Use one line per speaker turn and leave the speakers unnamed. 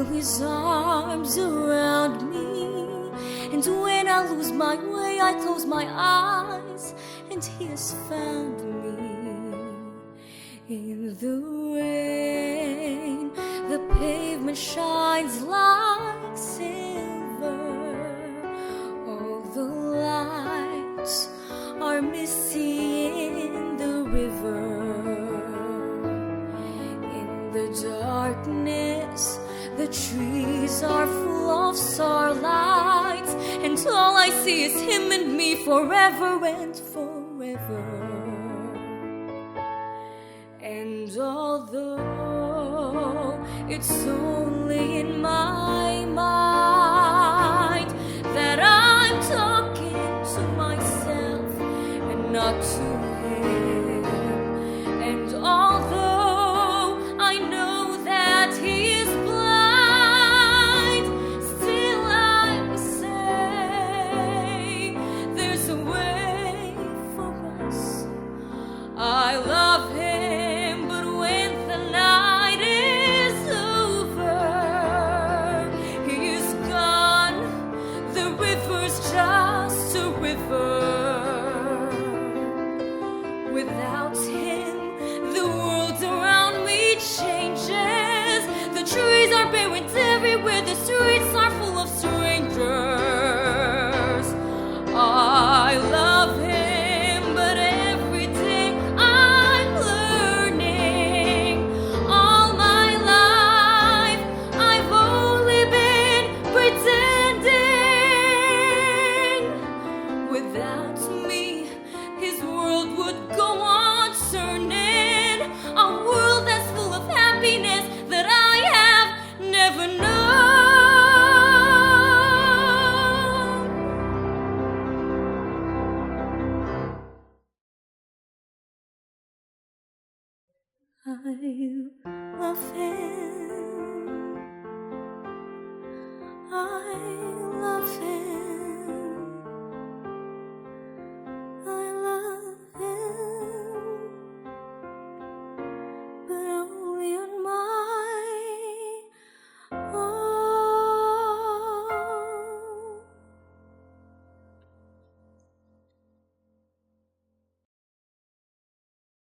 feel his arms around me. And when I lose my way, I close my eyes, and he has found me. In the rain, the pavement shines like silver. All the lights are misty in the river. In the darkness, the trees are full of starlight, and all I see is him and me forever and forever. And although it's only in my mind that I'm talking to myself and not to him, and although I know that he is blind, still I say there's a way for us. I love him, but when the night is over, he is gone. The river's just a river. Without him, the world around me changes. The trees are buried everywhere, the streets are full of strangers. I love him, but every day I'm learning. All my life I've only been pretending. Without me, his world would go on turning, a world that's full of happiness that I have never known. I love him. I